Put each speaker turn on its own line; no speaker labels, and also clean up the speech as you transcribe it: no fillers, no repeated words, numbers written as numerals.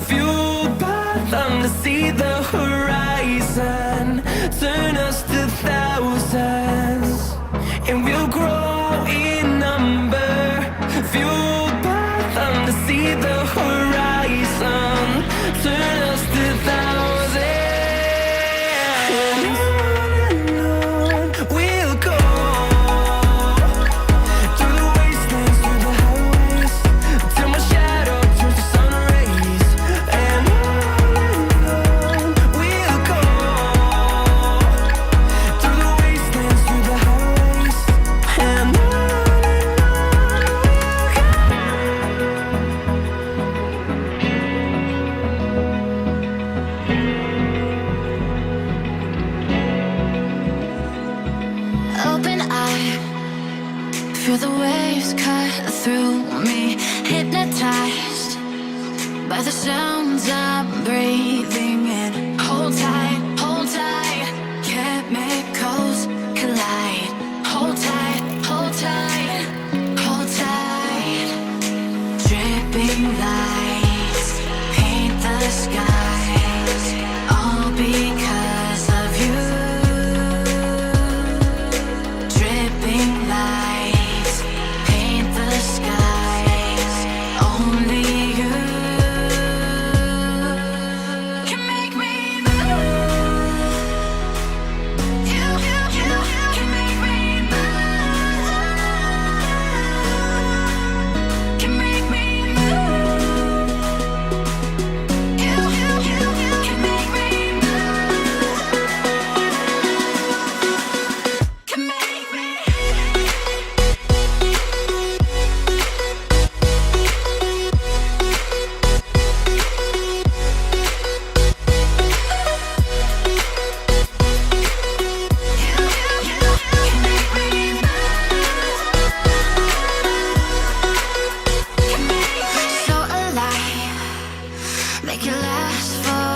fueled by them to see the horizon, turn us to thousands, and we'll grow in number. Fueled by them to see the horizon, turn us to thousands. And on we'll go, through the wastelands, through the highways, till my shadow turns to sun rays. And on we'll go, through the wastelands, through the highways. And on
Open eye, feel the waves cut through me, hypnotized by the sounds I'm breathing in. Hold tight, chemicals collide. Hold tight, hold tight, hold tight. Dripping lights paint the skies, all because of you. Dripping lights paint the skies, only you can make me move. You can make me move. Can make me move. You can make me move. Can make me. So alive, make it last for